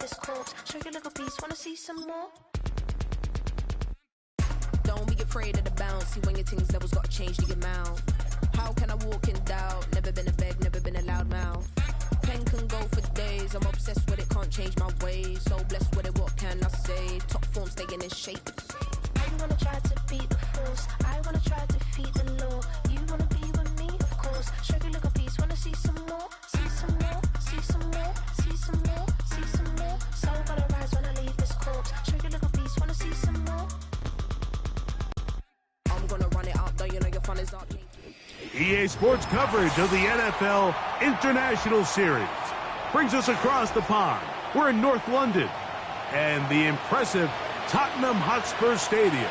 this corpse. Show your little piece, wanna see some more? Don't be afraid of the bounce. See when your things levels gotta change the amount. How can I walk in doubt? Never been a beg, never been a loud mouth. Pen can go for days. I'm obsessed with it, can't change my ways. So blessed with it, what can I say? Top form staying in shape. I wanna try to beat the force. I wanna try to defeat the law. You wanna be with me, of course. Show your little piece, wanna see some more? See some more, see some more, see some more, see some more. So gotta rise when I leave this corpse. Show your little piece, wanna see some more? I'm gonna run it up, though you know your fun is up. EA Sports coverage of the NFL International Series brings us across the pond. We're in North London and the impressive Tottenham Hotspur Stadium.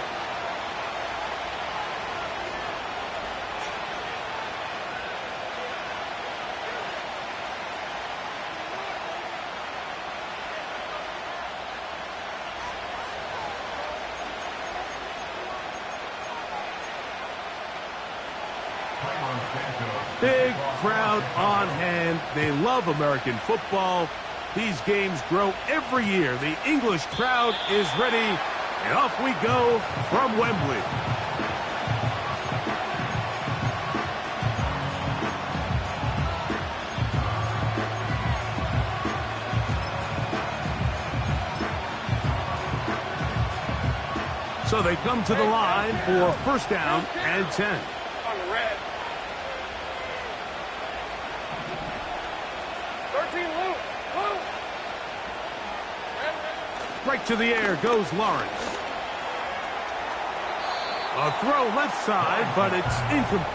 Big crowd on hand. They love American football. These games grow every year. The English crowd is ready, and off we go from Wembley. So they come to the line for first down and 10. Right to the air goes Lawrence. A throw left side, but it's incomplete.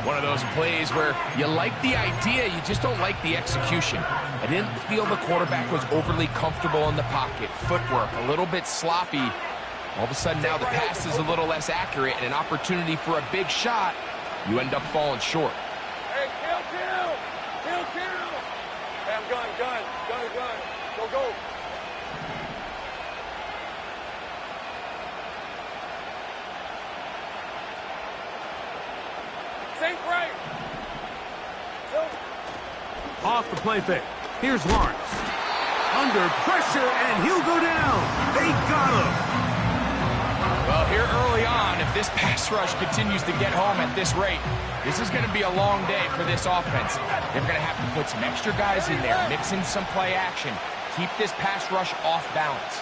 One of those plays where you like the idea, you just don't like the execution. I didn't feel the quarterback was overly comfortable in the pocket. Footwork a little bit sloppy. All of a sudden now the pass is a little less accurate and an opportunity for a big shot. You end up falling short. Hey, kill. Hey, I'm gun. Go. Off the play fake. Here's Lawrence. Under pressure, and he'll go down. They got him. Well, here early on, if this pass rush continues to get home at this rate, this is going to be a long day for this offense. They're going to have to put some extra guys in there, mix in some play action, keep this pass rush off balance.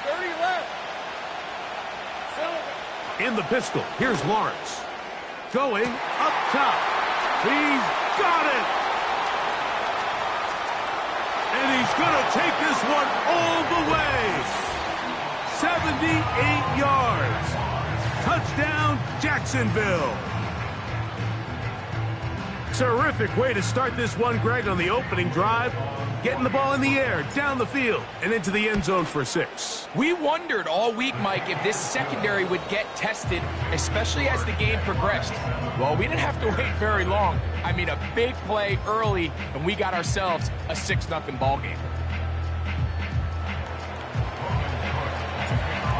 30 left. In the pistol, here's Lawrence. Going up top. He's got it. And he's going to take this one all the way. 78 yards. Touchdown, Jacksonville. Terrific way to start this one, Greg, on the opening drive. Getting the ball in the air, down the field, and into the end zone for 6. We wondered all week, Mike, if this secondary would get tested, especially as the game progressed. Well, we didn't have to wait very long. I mean, a big play early, and we got ourselves a 6-0 ball game.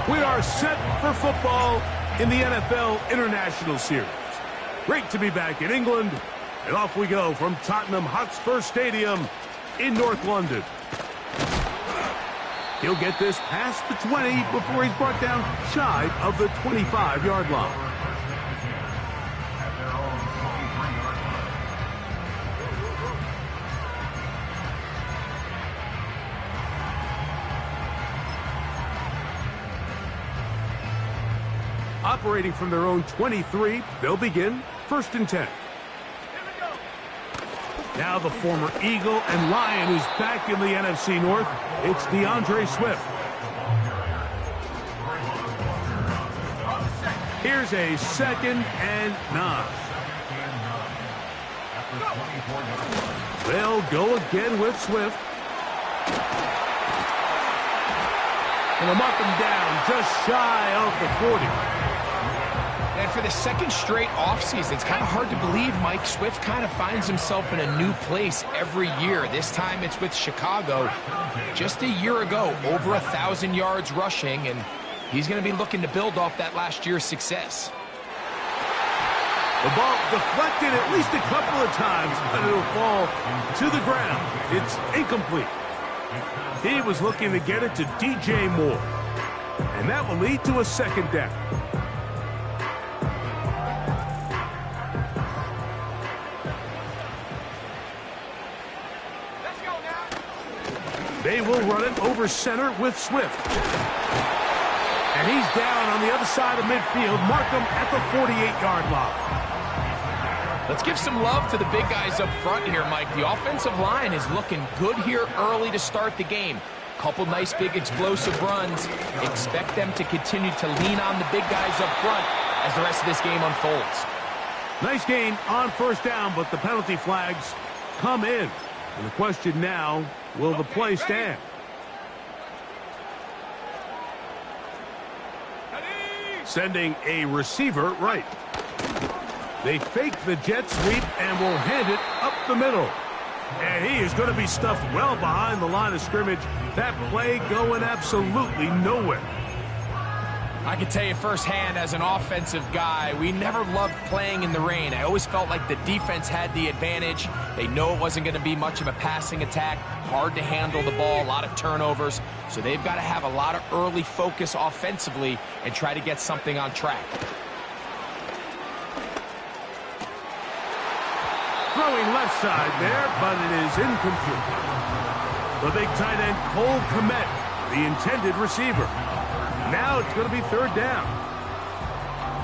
We are set for football in the NFL International Series. Great to be back in England, and off we go from Tottenham Hotspur Stadium in North London. He'll get this past the 20 before he's brought down shy of the 25-yard line. Operating from their own 23, they'll begin first and 10. Now the former Eagle and Lion who's back in the NFC North. It's DeAndre Swift. Here's a 2nd and 9. They'll go again with Swift. And they'll mark him down just shy of the 40. And for the second straight offseason, it's kind of hard to believe Mike Swift kind of finds himself in a new place every year. This time it's with Chicago. Just a year ago, over 1,000 yards rushing, and he's going to be looking to build off that last year's success. The ball deflected at least a couple of times, but it'll fall to the ground. It's incomplete. He was looking to get it to DJ Moore. And that will lead to a second down. Let's go now. They will run it over center with Swift. And he's down on the other side of midfield. Mark him at the 48-yard line. Let's give some love to the big guys up front here, Mike. The offensive line is looking good here early to start the game. Couple nice big explosive runs. Expect them to continue to lean on the big guys up front as the rest of this game unfolds. Nice gain on first down, but the penalty flags come in. And the question now, will the play stand? Sending a receiver right. They fake the jet sweep and will hand it up the middle. And he is going to be stuffed well behind the line of scrimmage. That play going absolutely nowhere. I can tell you firsthand as an offensive guy, we never loved playing in the rain. I always felt like the defense had the advantage. They know it wasn't going to be much of a passing attack. Hard to handle the ball, a lot of turnovers. So they've got to have a lot of early focus offensively and try to get something on track. Throwing left side there, but it is incomplete. The big tight end, Cole Kmet, the intended receiver. Now it's going to be third down.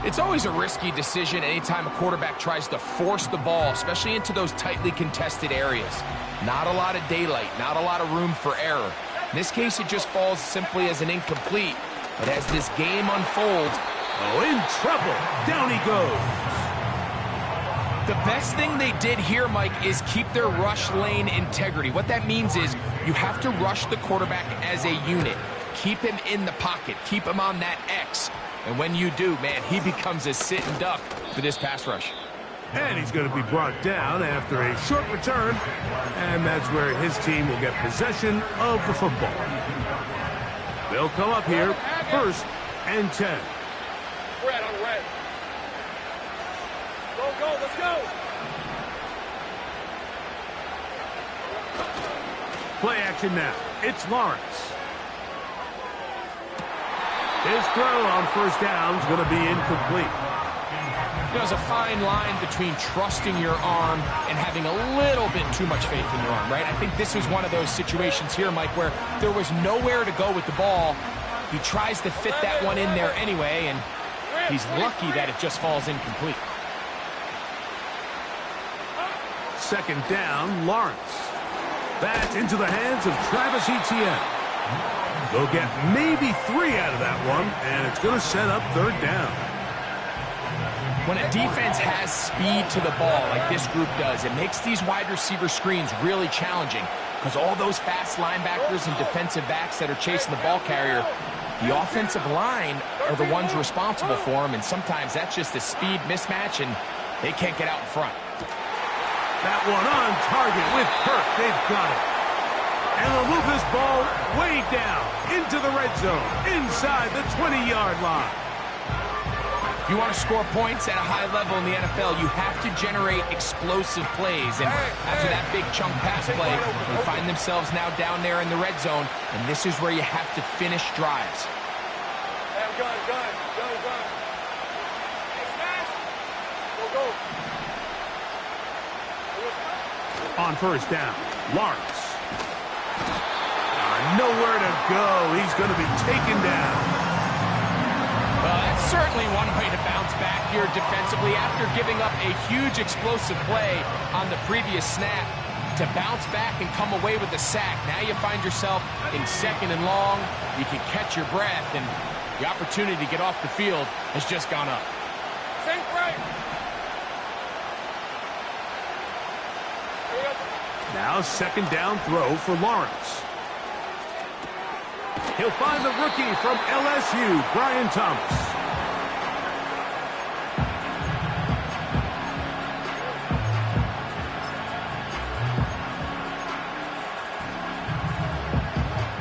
It's always a risky decision anytime a quarterback tries to force the ball, especially into those tightly contested areas. Not a lot of daylight, not a lot of room for error. In this case, it just falls simply as an incomplete. But as this game unfolds... Oh, in trouble. Down he goes. The best thing they did here, Mike, is keep their rush lane integrity. What that means is you have to rush the quarterback as a unit. Keep him in the pocket. Keep him on that X. And when you do, man, he becomes a sitting duck for this pass rush. And he's going to be brought down after a short return. And that's where his team will get possession of the football. They'll come up here, 1st and 10. Red on red. Go, let's go. Play action now. It's Lawrence. His throw on first down is going to be incomplete. There's a fine line between trusting your arm and having a little bit too much faith in your arm, right? I think this was one of those situations here, Mike, where there was nowhere to go with the ball. He tries to fit that one in there anyway, and he's lucky that it just falls incomplete. Second down, Lawrence. That's into the hands of Travis Etienne. They'll get maybe 3 out of that one, and it's going to set up third down. When a defense has speed to the ball like this group does, it makes these wide receiver screens really challenging because all those fast linebackers and defensive backs that are chasing the ball carrier, the offensive line are the ones responsible for them, and sometimes that's just a speed mismatch, and they can't get out in front. That one on target with Kirk. They've got it. And they'll move this ball way down into the red zone, inside the 20-yard line. If you want to score points at a high level in the NFL, you have to generate explosive plays. And after that big chunk pass play, they find themselves now down there in the red zone, and this is where you have to finish drives. Gun. Go. On first down, Lawrence. Nowhere to go. He's going to be taken down. Well, that's certainly one way to bounce back here defensively after giving up a huge explosive play on the previous snap. To bounce back and come away with a sack. Now you find yourself in 2nd and long. You can catch your breath, and the opportunity to get off the field has just gone up. Same right. Now second down throw for Lawrence. He'll find the rookie from LSU, Brian Thomas.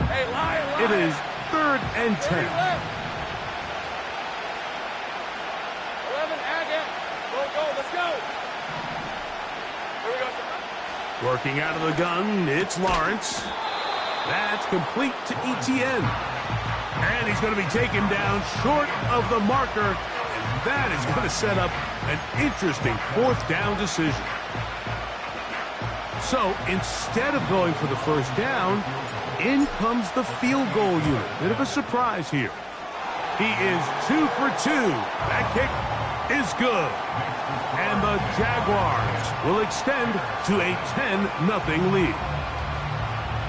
Hey, Lion. It is 3rd and 10. 11, Agate. Go, let's Working out of the gun, it's Lawrence. That's complete to ETN. And he's going to be taken down short of the marker. And that is going to set up an interesting fourth down decision. So instead of going for the first down, in comes the field goal unit. Bit of a surprise here. He is 2 for 2. That kick is good. And the Jaguars will extend to a 10-0 lead.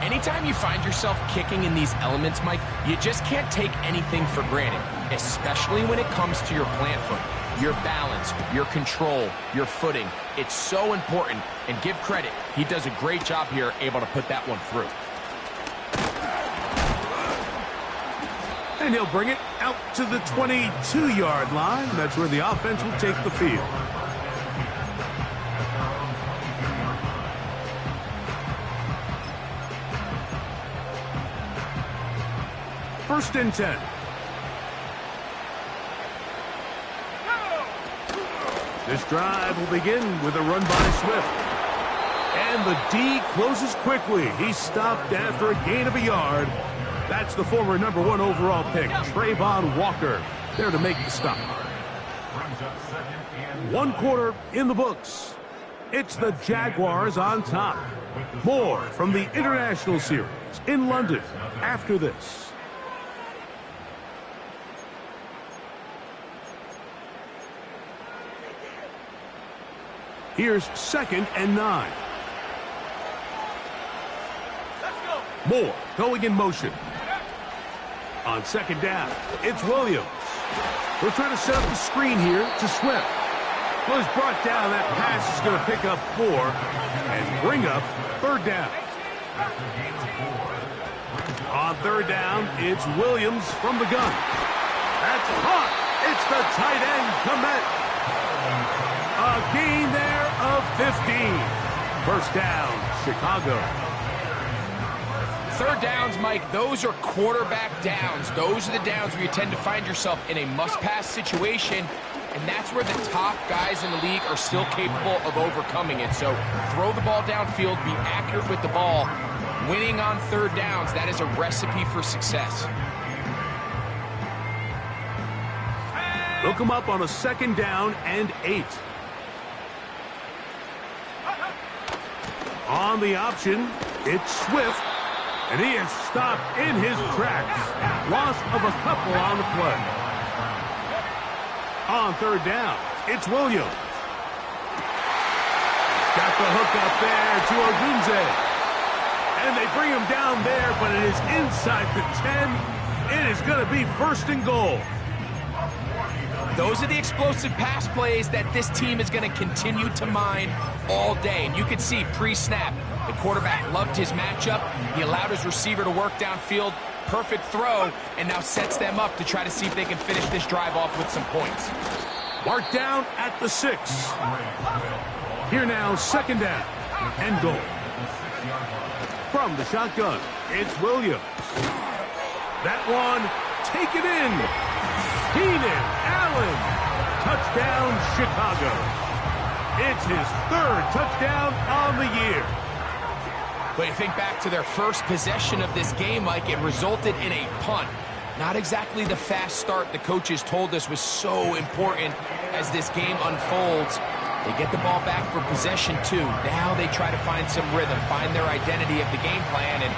Anytime you find yourself kicking in these elements, Mike, you just can't take anything for granted, especially when it comes to your plant foot, your balance, your control, your footing. It's so important, and give credit. He does a great job here, able to put that one through. And he'll bring it out to the 22-yard line. That's where the offense will take the field. First and 10. This drive will begin with a run by Swift. And the D closes quickly. He's stopped after a gain of a yard. That's the former #1 overall pick, Trayvon Walker, there to make the stop. 1 quarter in the books. It's the Jaguars on top. More from the International Series in London after this. Here's 2nd and 9. Moore going in motion. On 2nd down, it's Williams. We're trying to set up the screen here to Swift. Well, he's brought down. That pass is going to pick up 4 and bring up 3rd down. On 3rd down, it's Williams from the gun. That's caught. It's the tight end, Komet. A gain there of 15. First down, Chicago. 3rd downs, Mike, those are quarterback downs. Those are the downs where you tend to find yourself in a must-pass situation, and that's where the top guys in the league are still capable of overcoming it. So throw the ball downfield, be accurate with the ball. Winning on 3rd downs, that is a recipe for success. They'll come up on a 2nd down and 8. On the option, it's Swift. And he is stopped in his tracks. Loss of a couple on the play. On 3rd down, it's Williams. He's got the hook up there to Ogunze. And they bring him down there, but it is inside the 10. It is going to be 1st and goal. Those are the explosive pass plays that this team is going to continue to mine all day. And you can see pre-snap, the quarterback loved his matchup. He allowed his receiver to work downfield. Perfect throw, and now sets them up to try to see if they can finish this drive off with some points. Marked down at the 6. Here now, 2nd down and goal. From the shotgun, it's Williams. That one, take it in. Keenan Allen. Touchdown, Chicago. It's his 3rd touchdown on the year. But you think back to their first possession of this game, Mike, it resulted in a punt. Not exactly the fast start the coaches told us was so important as this game unfolds. They get the ball back for possession 2. Now they try to find some rhythm, find their identity of the game plan, and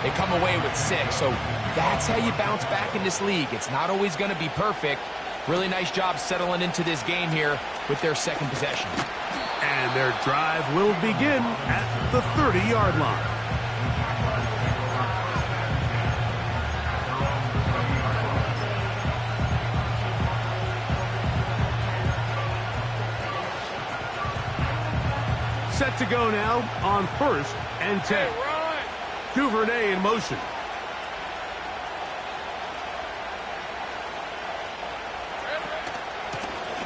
they come away with 6. So that's how you bounce back in this league. It's not always going to be perfect. Really nice job settling into this game here with their 2nd possession. And their drive will begin at the 30-yard line. Set to go now on 1st and 10. Duvernay in motion.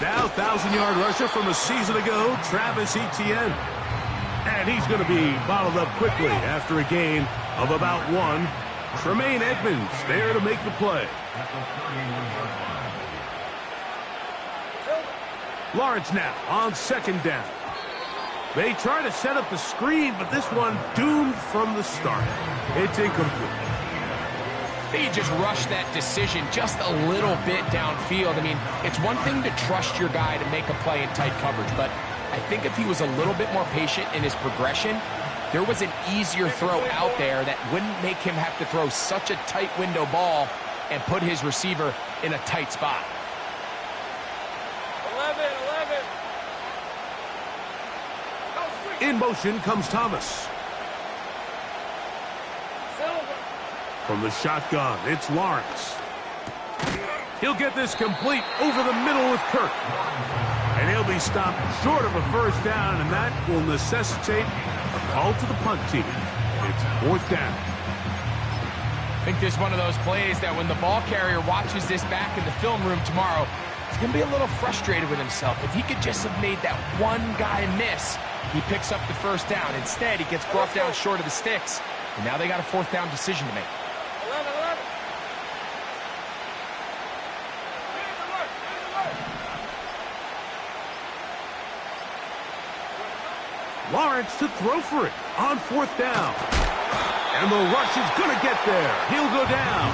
Now 1,000-yard rusher from a season ago, Travis Etienne. And he's going to be bottled up quickly after a gain of about 1. Tremaine Edmonds there to make the play. Lawrence now on 2nd down. They try to set up the screen, but this one doomed from the start. It's incomplete. They just rushed that decision just a little bit downfield. I mean, it's one thing to trust your guy to make a play in tight coverage, but I think if he was a little bit more patient in his progression, there was an easier throw out there that wouldn't make him have to throw such a tight window ball and put his receiver in a tight spot. 11. In motion comes Thomas. From the shotgun, it's Lawrence. He'll get this complete over the middle with Kirk. And he'll be stopped short of a first down, and that will necessitate a call to the punt team. It's 4th down. I think this is one of those plays that when the ball carrier watches this back in the film room tomorrow, he's going to be a little frustrated with himself. If he could just have made that one guy miss, he picks up the first down. Instead, he gets brought down short of the sticks, and now they got a 4th down decision to make. 11. Lawrence to throw for it on 4th down. And the rush is going to get there. He'll go down.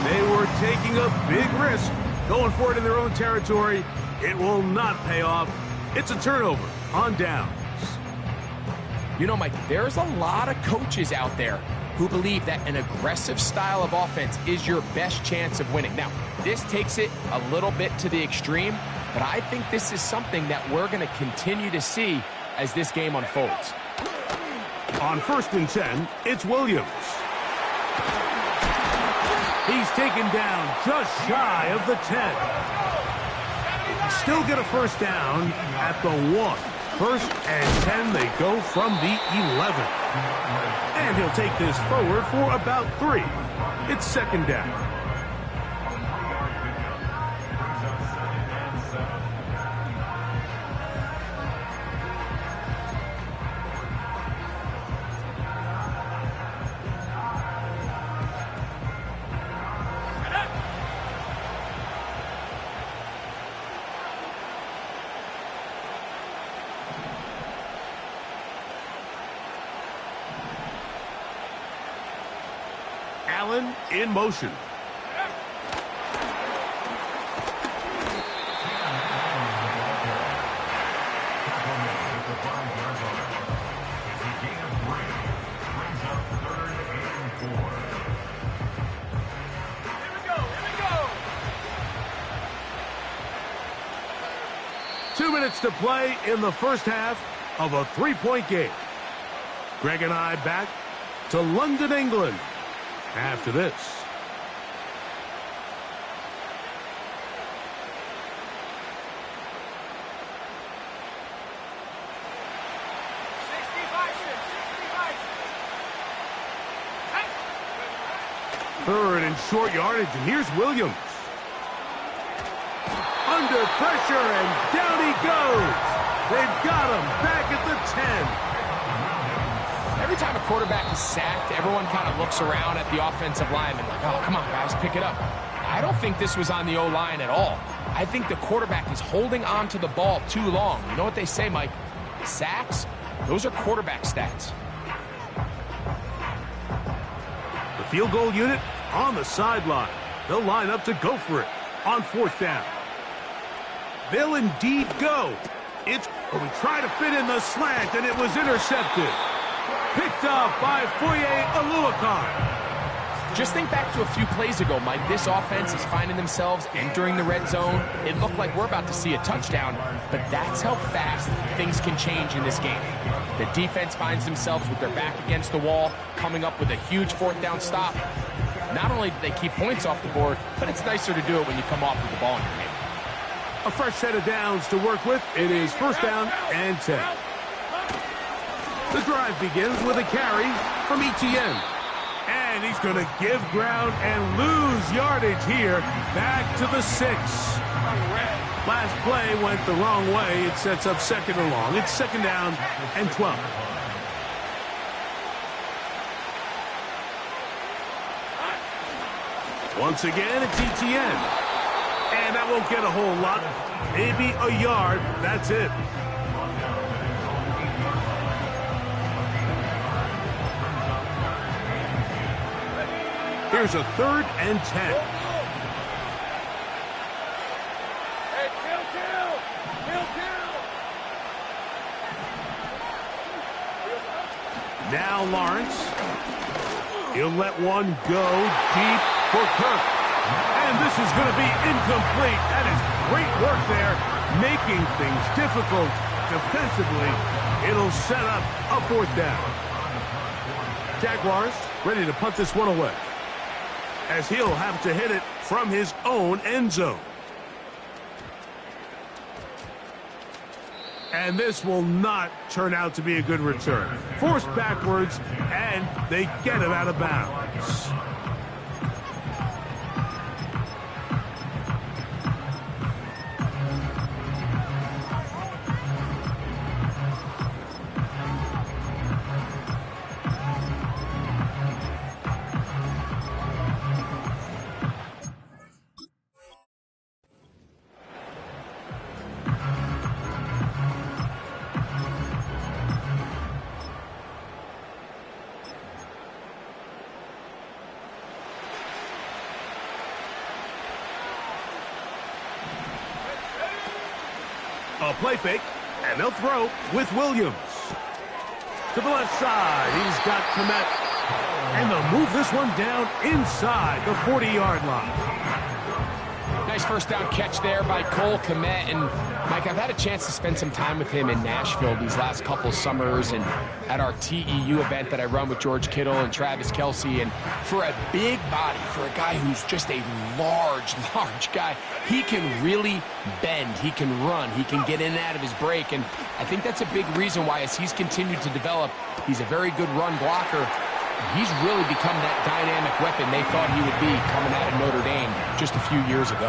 They were taking a big risk going for it in their own territory. It will not pay off. It's a turnover on downs. You know, Mike, there's a lot of coaches out there who believe that an aggressive style of offense is your best chance of winning. Now, this takes it a little bit to the extreme, but I think this is something that we're going to continue to see as this game unfolds. On 1st and 10, it's Williams. He's taken down just shy of the 10. Still get a first down at the 1. 1st and 10, they go from the 11. And he'll take this forward for about 3. It's 2nd down. Allen in motion. Two minutes to play in the first half of a 3-point game. Greg and I back to London, England, after this. Third and short yardage, and here's Williams. Under pressure, and down he goes. They've got him back at the 10. Every time a quarterback is sacked, everyone kind of looks around at the offensive lineman like, oh, come on, guys, pick it up. I don't think this was on the O-line at all. I think the quarterback is holding on to the ball too long. You know what they say, Mike? Sacks, those are quarterback stats. The field goal unit on the sideline. They'll line up to go for it on 4th down. They'll indeed go. We try to fit in the slant, and it was intercepted. Picked off by Foye Oluokun. Just think back to a few plays ago, Mike. This offense is finding themselves entering the red zone. It looked like we're about to see a touchdown, but that's how fast things can change in this game. The defense finds themselves with their back against the wall, coming up with a huge 4th down stop. Not only do they keep points off the board, but it's nicer to do it when you come off with the ball in your hand. A fresh set of downs to work with. It is 1st down and 10. The drive begins with a carry from Etienne. And he's going to give ground and lose yardage here. Back to the 6. Last play went the wrong way. It sets up 2nd and long. It's 2nd down and 12. Once again, it's Etienne. And that won't get a whole lot. Maybe a yard. That's it. Here's a 3rd and 10. Hey, kill! Now Lawrence. He'll let one go deep for Kirk. And this is going to be incomplete. That is great work there, making things difficult defensively. It'll set up a 4th down. Jaguars ready to punt this one away, as he'll have to hit it from his own end zone. And this will not turn out to be a good return. Forced backwards, and they get him out of bounds. A play fake, and they'll throw with Williams. To the left side, he's got Komet. And they'll move this one down inside the 40-yard line. Nice first down catch there by Cole Kmet. And, Mike, I've had a chance to spend some time with him in Nashville these last couple summers and at our TEU event that I run with George Kittle and Travis Kelce. And for a big body, for a guy who's just a large guy, he can really bend, he can run, he can get in and out of his break. And I think that's a big reason why, as he's continued to develop, he's a very good run blocker. He's really become that dynamic weapon they thought he would be coming out of Notre Dame just a few years ago.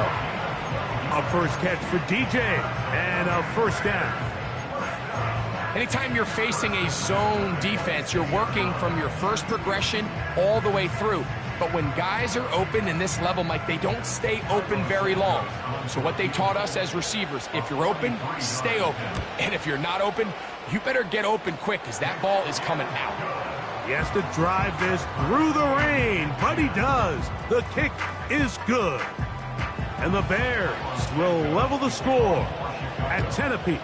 A first catch for DJ, and a 1st down. Anytime you're facing a zone defense, you're working from your first progression all the way through. But when guys are open in this level, Mike, they don't stay open very long. So what they taught us as receivers, if you're open, stay open. And if you're not open, you better get open quick, because that ball is coming out. He has to drive this through the rain, but he does. The kick is good. And the Bears will level the score at 10 apiece.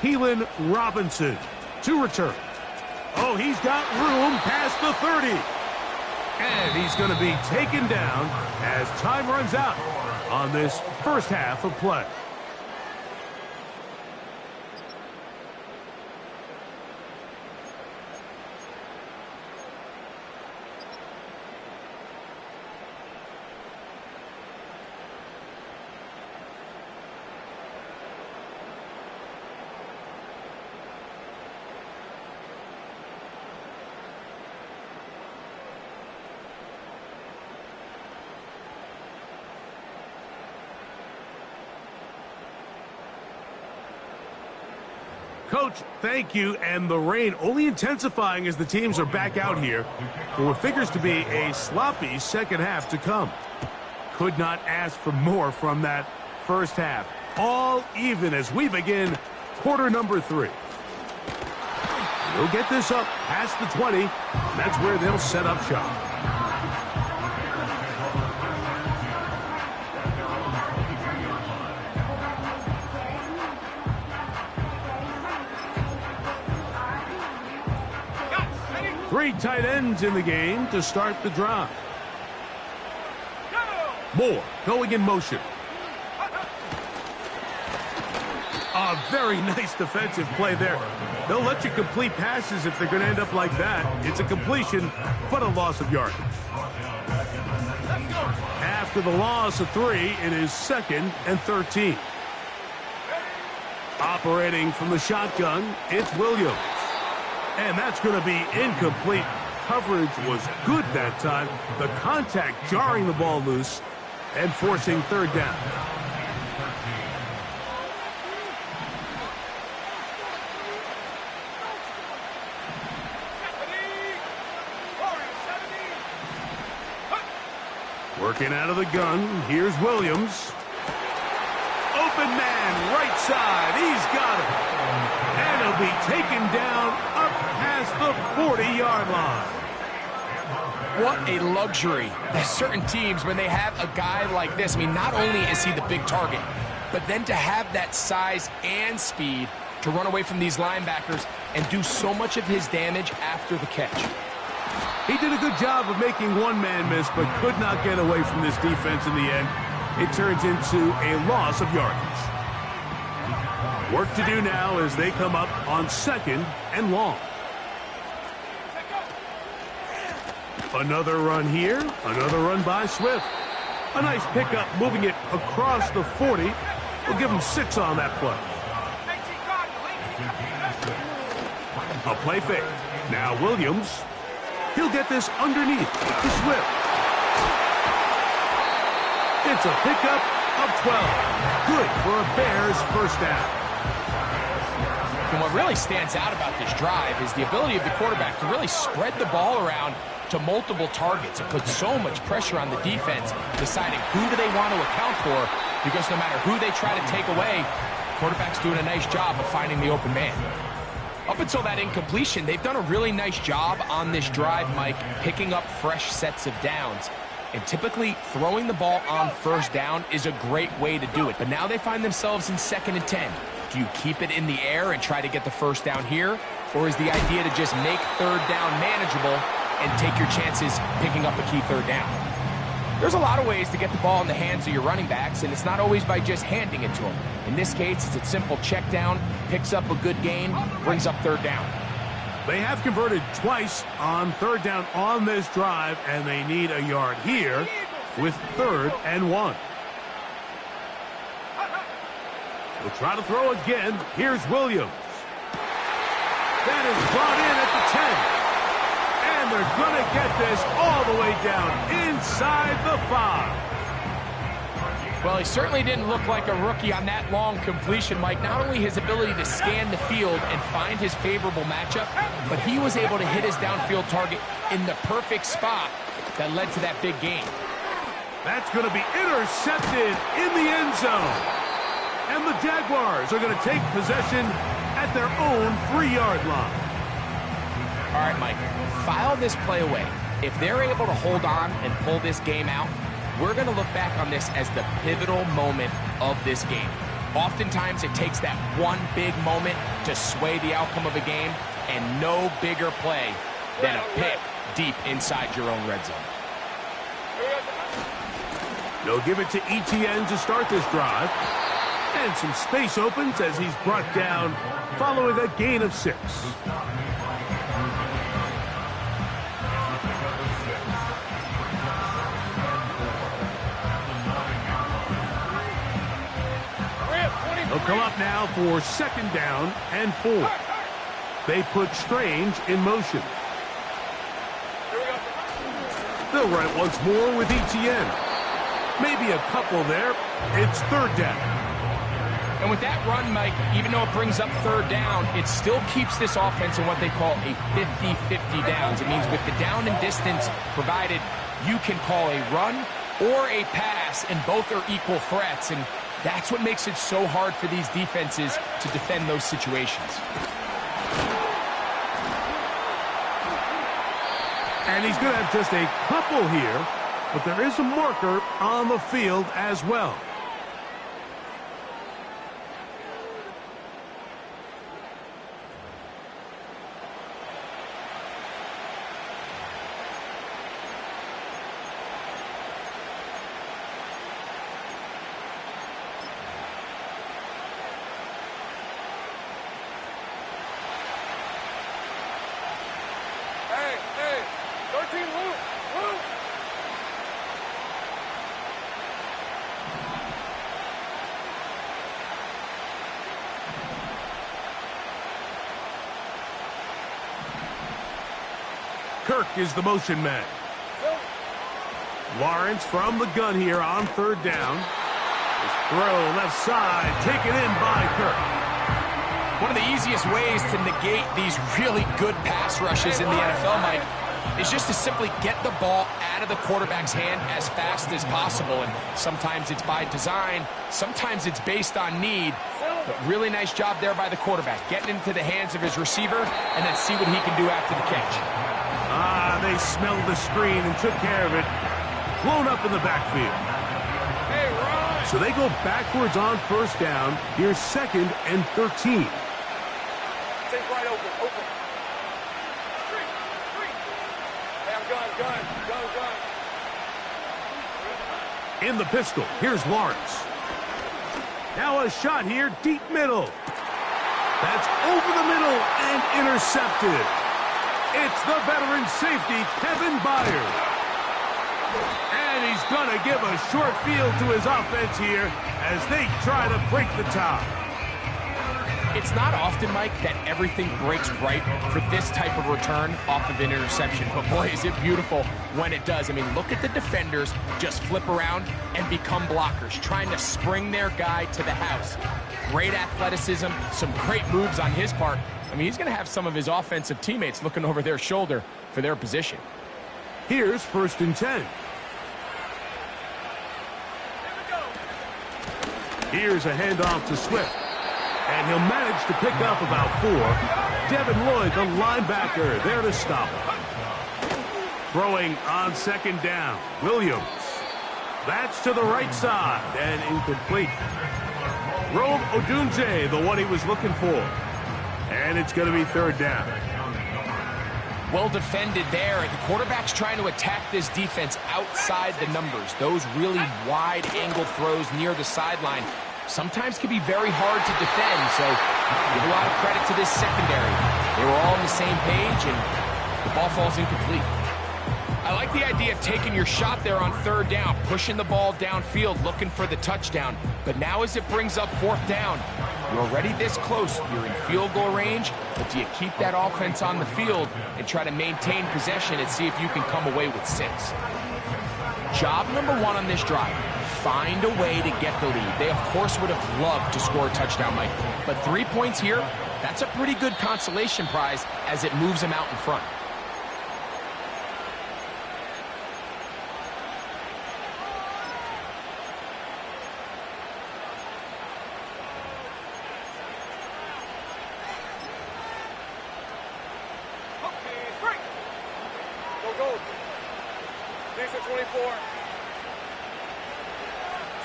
Keelan Robinson to return. Oh, he's got room past the 30. And he's going to be taken down as time runs out on this first half of play. Coach, thank you, and the rain only intensifying as the teams are back out here for what figures to be a sloppy second half to come. Could not ask for more from that first half. All even as we begin quarter number 3. They'll get this up past the 20, and that's where they'll set up shop. Three tight ends in the game to start the drive. Moore going in motion. A very nice defensive play there. They'll let you complete passes if they're going to end up like that. It's a completion, but a loss of yardage. After the loss of 3, it is 2nd and 13. Operating from the shotgun, it's Williams. And that's going to be incomplete. Coverage was good that time. The contact jarring the ball loose and forcing 3rd down. Working out of the gun, here's Williams. Open man, right side, he's got it. And he'll be taken down up past the 40-yard line. What a luxury. There's certain teams, when they have a guy like this, I mean, not only is he the big target, but then to have that size and speed to run away from these linebackers and do so much of his damage after the catch. He did a good job of making one man miss, but could not get away from this defense in the end. It turns into a loss of yardage. Work to do now as they come up on 2nd and long. Another run here, another run by Swift. A nice pickup moving it across the 40. We'll give him 6 on that play. A play fake. Now Williams. He'll get this underneath to Swift. It's a pickup of 12. Good for a Bears first down. And what really stands out about this drive is the ability of the quarterback to really spread the ball around to multiple targets. It puts so much pressure on the defense, deciding who do they want to account for, because no matter who they try to take away, the quarterback's doing a nice job of finding the open man. Up until that incompletion, they've done a really nice job on this drive, Mike, picking up fresh sets of downs. And typically, throwing the ball on first down is a great way to do it. But now they find themselves in 2nd and 10. Do you keep it in the air and try to get the first down here? Or is the idea to just make 3rd down manageable and take your chances picking up a key 3rd down? There's a lot of ways to get the ball in the hands of your running backs, and it's not always by just handing it to them. In this case, it's a simple check down, picks up a good gain, brings up 3rd down. They have converted twice on 3rd down on this drive, and they need a yard here with 3rd and 1. We'll try to throw again. Here's Williams. That is brought in at the 10. And they're going to get this all the way down inside the 5. Well, he certainly didn't look like a rookie on that long completion, Mike. Not only his ability to scan the field and find his favorable matchup, but he was able to hit his downfield target in the perfect spot that led to that big gain. That's going to be intercepted in the end zone. And the Jaguars are going to take possession at their own 3-yard line. All right, Mike, file this play away. If they're able to hold on and pull this game out, we're going to look back on this as the pivotal moment of this game. Oftentimes, it takes that one big moment to sway the outcome of a game, and no bigger play than a pick deep inside your own red zone. They'll give it to Etienne to start this drive. And some space opens as he's brought down following a gain of 6. They'll come up now for 2nd down and 4. They put Strange in motion. They'll run it once more with Etienne. Maybe a couple there. It's 3rd down. And with that run, Mike, even though it brings up 3rd down, it still keeps this offense in what they call a 50-50 downs. It means with the down and distance provided, you can call a run or a pass, and both are equal threats. And that's what makes it so hard for these defenses to defend those situations. And he's going to have just a couple here, but there is a marker on the field as well. Kirk is the motion man. Lawrence from the gun here on 3rd down. His throw left side, taken in by Kirk. One of the easiest ways to negate these really good pass rushes in the NFL, Mike, is just to simply get the ball out of the quarterback's hand as fast as possible. And sometimes it's by design, sometimes it's based on need. But really nice job there by the quarterback, getting into the hands of his receiver and then see what he can do after the catch. They smelled the screen and took care of it. Blown up in the backfield. Hey, Ron! So they go backwards on first down. Here's 2nd and 13. Take right open, open. Three. Hey, I'm gun. In the pistol, here's Lawrence. Now a shot here, deep middle. That's over the middle and intercepted. It's the veteran safety, Kevin Byard. And he's going to give a short field to his offense here as they try to break the tie. It's not often, Mike, that everything breaks right for this type of return off of an interception. But boy, is it beautiful when it does. I mean, look at the defenders just flip around and become blockers, trying to spring their guy to the house. Great athleticism, some great moves on his part. I mean, he's going to have some of his offensive teammates looking over their shoulder for their position. Here's 1st and 10. Here's a handoff to Swift. And he'll manage to pick up about 4. Devin Lloyd, the linebacker, there to stop him. Throwing on 2nd down. Williams. That's to the right side and incomplete. Rome Odunze, the one he was looking for. And it's going to be 3rd down. Well defended there. The quarterback's trying to attack this defense outside the numbers. Those really wide angle throws near the sideline sometimes can be very hard to defend, so give a lot of credit to this secondary. They were all on the same page, and the ball falls incomplete. I like the idea of taking your shot there on 3rd down, pushing the ball downfield, looking for the touchdown. But now as it brings up 4th down, you're already this close. You're in field goal range, but do you keep that offense on the field and try to maintain possession and see if you can come away with 6? Job number 1 on this drive. Find a way to get the lead. They, of course, would have loved to score a touchdown, Mike. But 3 points here, that's a pretty good consolation prize as it moves them out in front. Go. These are 24.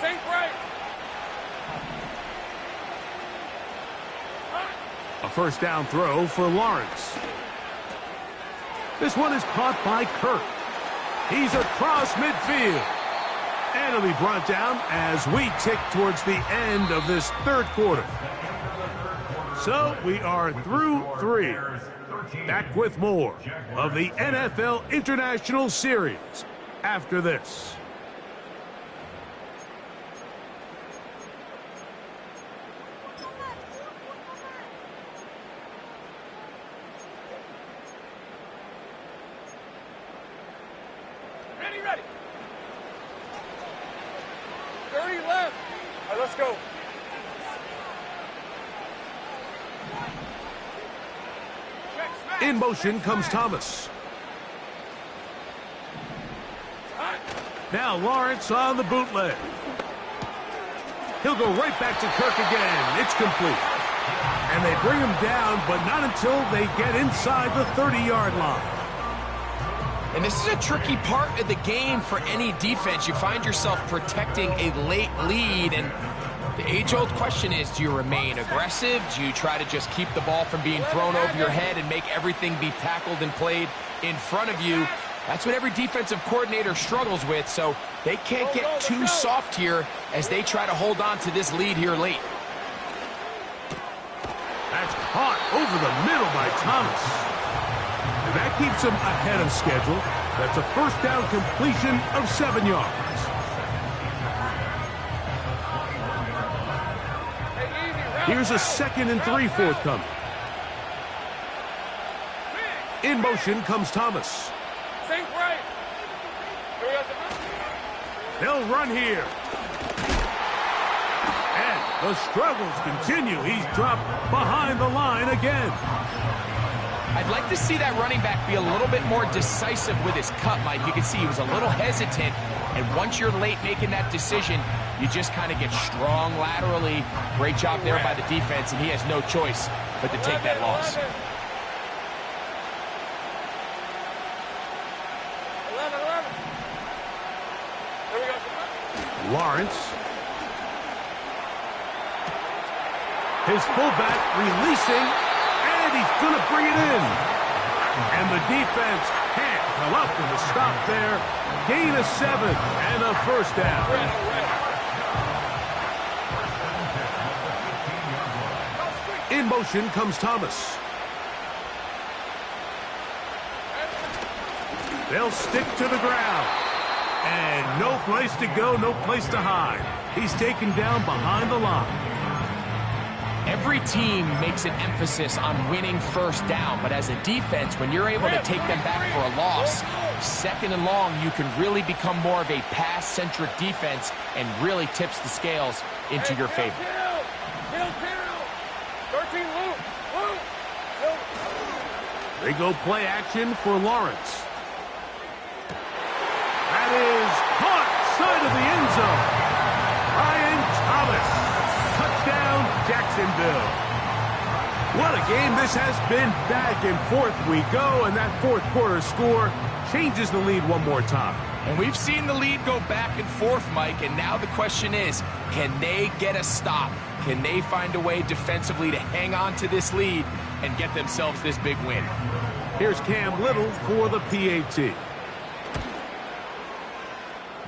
Sink right. A 1st down throw for Lawrence. This one is caught by Kirk. He's across midfield. And it'll be brought down as we tick towards the end of this 3rd quarter. So we are through 3. Back with more of the NFL International Series after this. Ready. 30 left. All right, let's go. In motion comes Thomas. Now Lawrence on the bootleg. He'll go right back to Kirk again. It's complete. And they bring him down, but not until they get inside the 30-yard line. And this is a tricky part of the game for any defense. You find yourself protecting a late lead, and the age-old question is, do you remain aggressive? Do you try to just keep the ball from being thrown over your head and make everything be tackled and played in front of you? That's what every defensive coordinator struggles with, so they can't get too soft here as they try to hold on to this lead here late. That's caught over the middle by Thomas. And that keeps him ahead of schedule. That's a 1st down completion of 7 yards. Here's a 2nd and 3 forthcoming. In motion comes Thomas. Sink right. They'll run here. And the struggles continue. He's dropped behind the line again. I'd like to see that running back be a little bit more decisive with his cut, Mike. You can see he was a little hesitant, and once you're late making that decision, you just kind of get strong laterally. Great job there by the defense, and he has no choice but to take that loss. 11. There we go. Lawrence. His fullback releasing, and he's going to bring it in. And the defense can't come up with a stop there. Gain of 7 and a first down. In motion comes Thomas. They'll stick to the ground. And no place to go, no place to hide. He's taken down behind the line. Every team makes an emphasis on winning first down, but as a defense, when you're able to take them back for a loss, second and long, you can really become more of a pass-centric defense and really tips the scales into your favor. 13, Luke. They go play action for Lawrence. That is caught side of the end zone. Ryan Thomas. Touchdown, Jacksonville. What a game this has been. Back and forth we go, and that fourth quarter score changes the lead one more time. And we've seen the lead go back and forth, Mike, and now the question is, can they get a stop? Can they find a way defensively to hang on to this lead and get themselves this big win? Here's Cam Little for the PAT.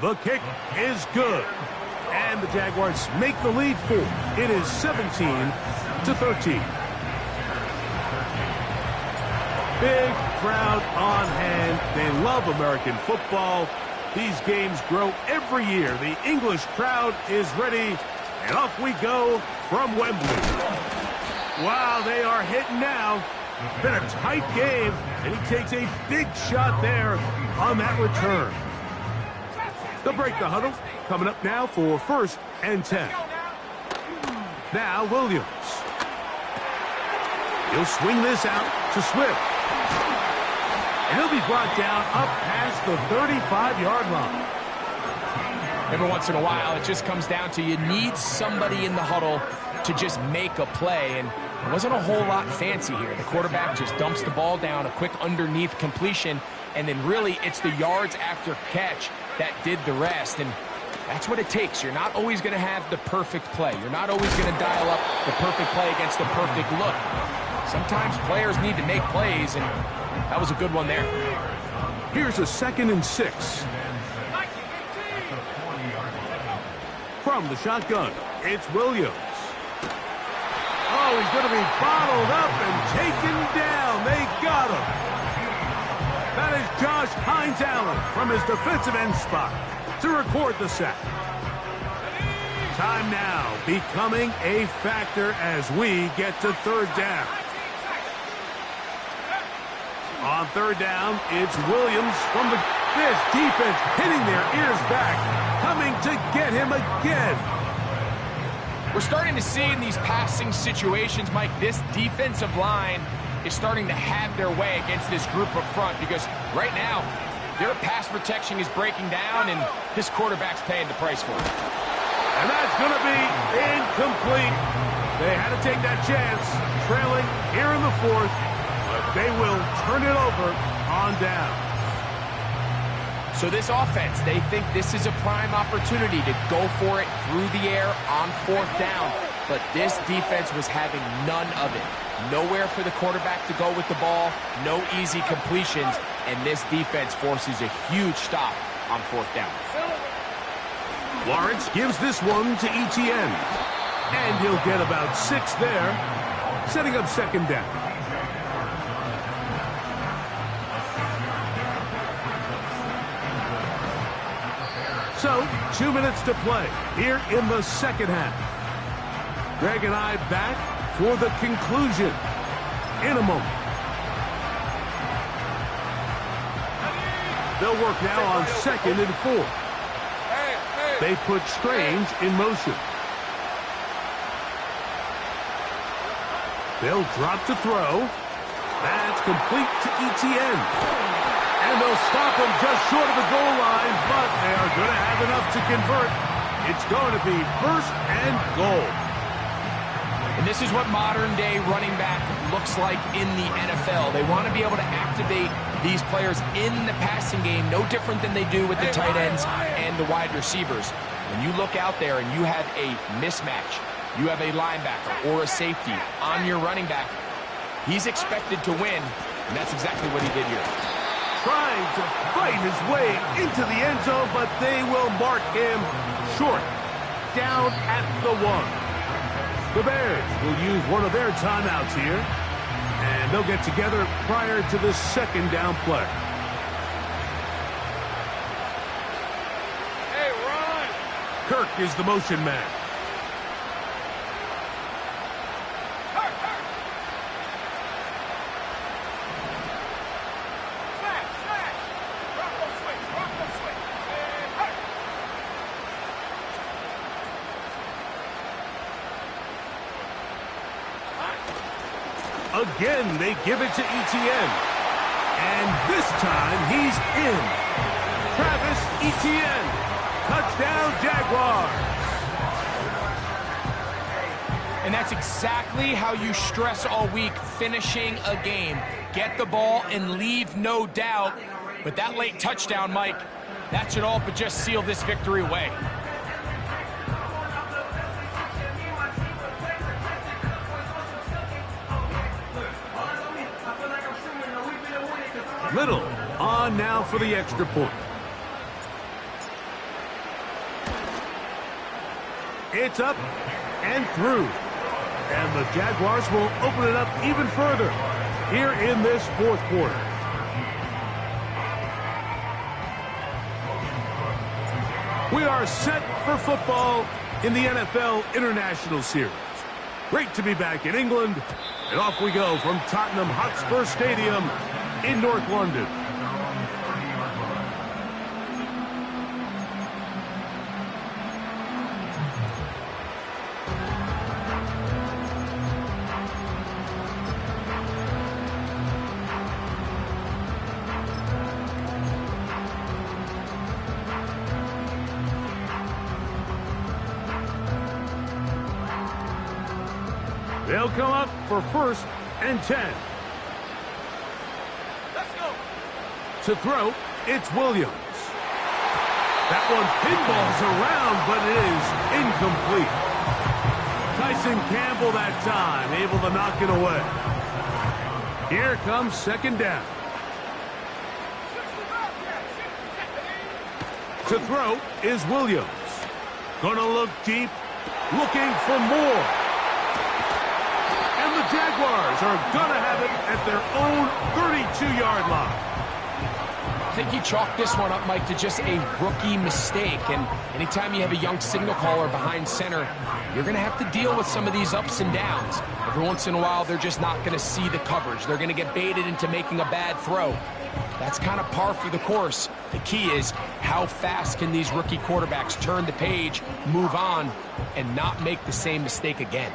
The kick is good. And the Jaguars make the lead 4. It is 17-13. Big crowd on hand. They love American football. These games grow every year. The English crowd is ready. And off we go from Wembley. Wow, they are hitting now. Been a tight game. And he takes a big shot there on that return. They'll break the huddle. Coming up now for 1st and 10. Now Williams. He'll swing this out to Swift. And he'll be brought down up past the 35-yard line. Every once in a while, it just comes down to you need somebody in the huddle to just make a play. And it wasn't a whole lot fancy here. The quarterback just dumps the ball down, a quick underneath completion, and then really it's the yards after catch that did the rest. And that's what it takes. You're not always going to have the perfect play. You're not always going to dial up the perfect play against the perfect look. Sometimes players need to make plays, and that was a good one there. Here's a 2nd and 6. From the shotgun, it's Williams. Oh, he's going to be bottled up and taken down. They got him. That is Josh Hines-Allen from his defensive end spot to record the sack. Time now becoming a factor as we get to 3rd down. On 3rd down, it's Williams from this defense hitting their ears back, coming to get him again. We're starting to see in these passing situations, Mike, this defensive line is starting to have their way against this group up front because right now, their pass protection is breaking down, and this quarterback's paying the price for it. And that's going to be incomplete. They had to take that chance, trailing here in the 4th, but they will turn it over on down. So this offense, they think this is a prime opportunity to go for it through the air on 4th down, but this defense was having none of it. Nowhere for the quarterback to go with the ball, no easy completions, and this defense forces a huge stop on 4th down. Lawrence gives this one to Etienne, and he'll get about 6 there, setting up 2nd down. So, 2 minutes to play here in the 2nd half. Greg and I back for the conclusion in a moment. They'll work now on 2nd and 4. They put Strange in motion. They'll drop to throw. That's complete to ETN. And they'll stop him just short of the goal line, but they are going to have enough to convert. It's going to be first and goal. And this is what modern-day running back looks like in the NFL. They want to be able to activate these players in the passing game, no different than they do with the tight ends and the wide receivers. When you look out there and you have a mismatch, you have a linebacker or a safety on your running back, he's expected to win, and that's exactly what he did here. Trying to fight his way into the end zone, but they will mark him short, down at the 1. The Bears will use one of their timeouts here, and they'll get together prior to the second down play. Hey, run! Kirk is the motion man. Again, they give it to ETN. And this time, he's in. Travis Etienne. Touchdown, Jaguars. And that's exactly how you stress all week, finishing a game. Get the ball and leave no doubt. But that late touchdown, Mike, that should all but just seal this victory away. Little on now for the extra point. It's up and through. And the Jaguars will open it up even further here in this fourth quarter. We are set for football in the NFL International Series. Great to be back in England. And off we go from Tottenham Hotspur Stadium in North London. They'll come up for first and 10. To throw, it's Williams. That one pinballs around, but it is incomplete. Tyson Campbell that time, able to knock it away. Here comes second down. To throw is Williams. Gonna look deep, looking for more. And the Jaguars are gonna have it at their own 32-yard line. I think you chalk this one up, Mike, to just a rookie mistake. And anytime you have a young signal caller behind center, you're going to have to deal with some of these ups and downs. Every once in a while, they're just not going to see the coverage. They're going to get baited into making a bad throw. That's kind of par for the course. The key is how fast can these rookie quarterbacks turn the page, move on, and not make the same mistake again.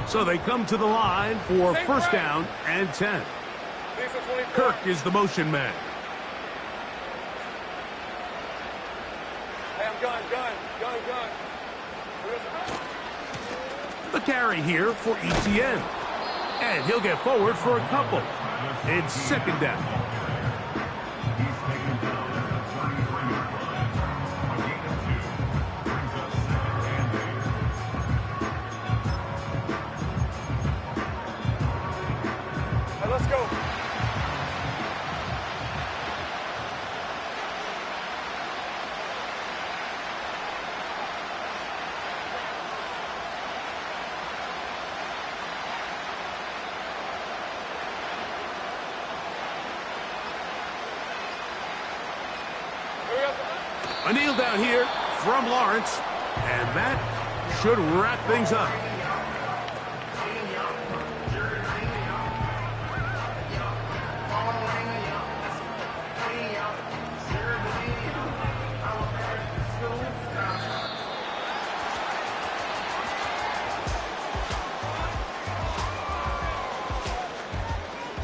So they come to the line for first down and 10. Kirk is the motion man. Hey, I'm gun. The carry here for ETN. And he'll get forward for a couple. It's second down. Hey, let's go. A kneel down here from Lawrence, and that should wrap things up.